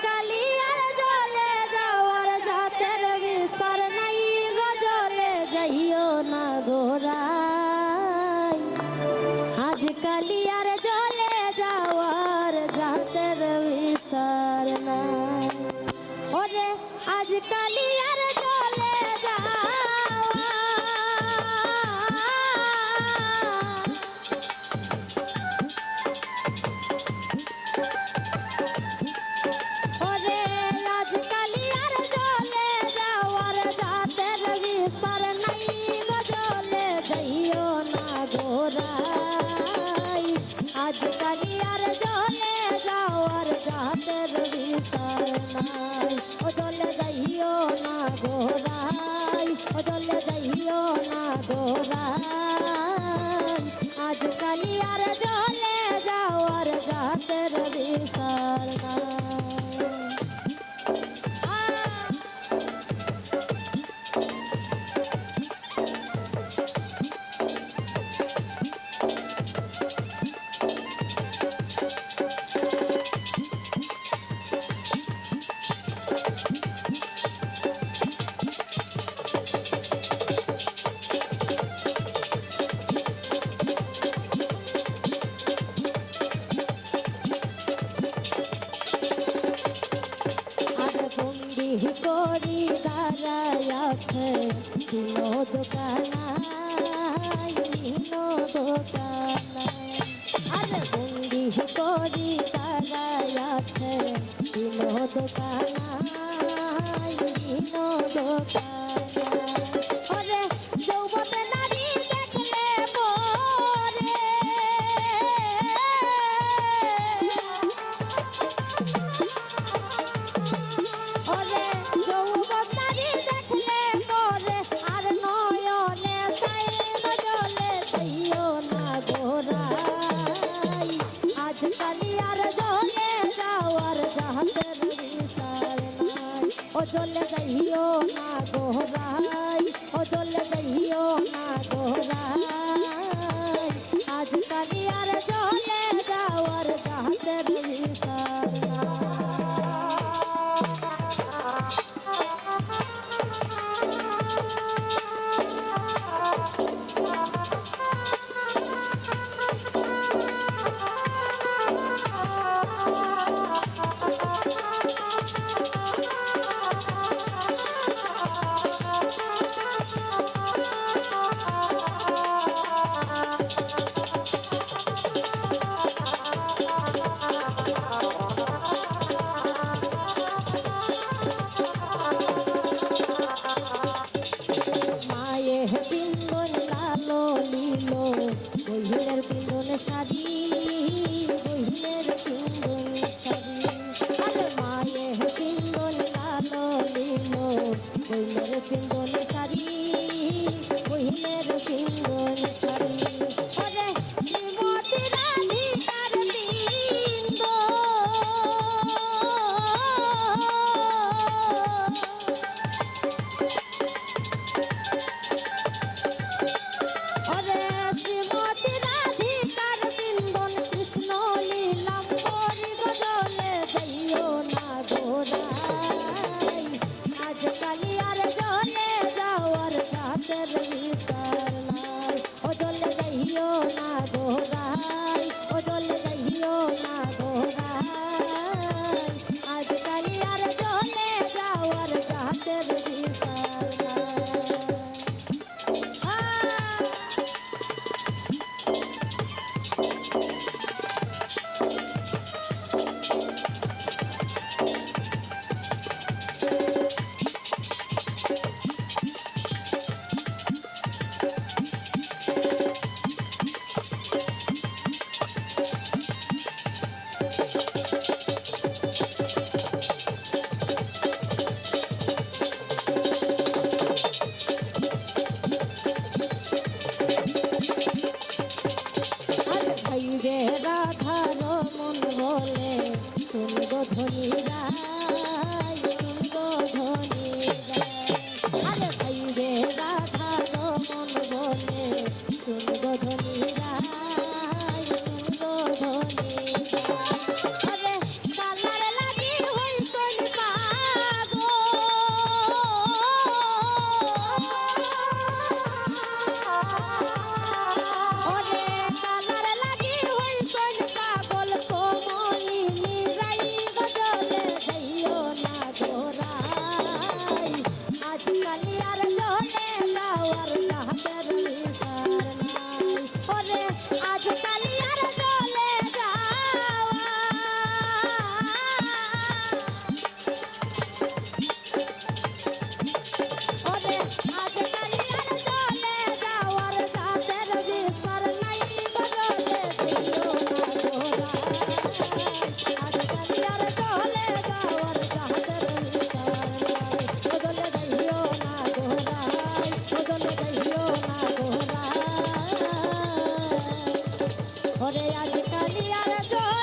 কালি আর জ্বলে যাওয়ার জাতের বিচার নাই গো জ্বলে যাইও না গোরাই আজ কালি আর জ্বলে যাওয়ার জাতের বিচার নাই ওরে আজ কালি আর জ্বলে যাওয়া করি দাঁড়ায় আছে বিনোদ কানাই বিনোদ কানাই আরে বন্দি করি দাঁড়ায় আছে বিনোদ কানাই বিনোদ কানাই ওরে যৌবনে নারী দেখলে পরে ওরে যৌবন নারী দেখলে পরে আর নয়নে চাই জ্বলে যাইও না গোরাই আজ কালি আর জ্বলে যাওয়ার জাহাজের বিচার নাই ও জ্বলে যাইও না গোরাই ও জ্বলে যাইও না গোরাই আজ কালি আর জ্বলে যাওয়ার জাহাজের বিচার নাই পিন্দন লালো লীলো বহিনের পিন্দন শাড়ি বহিনের পিন্দন শাড়ি আরে মায়ে পিন্দন লালো লীলো বহিনের পিন্দন শাড়ি বহিনের পিন্দন শাড়ি ওরে শ্রীমতী রাধিকার পিন্দন যে রাধার মন বলে শুনব ধ্বনি রায় শুনব ধ্বনি রায় আরে ভাই যে রাধার মন বলে শুনব ধ্বনি রায় শুনব ধ্বনি রায় আরে কালার লাগি হইতো দুনিয়ার জয়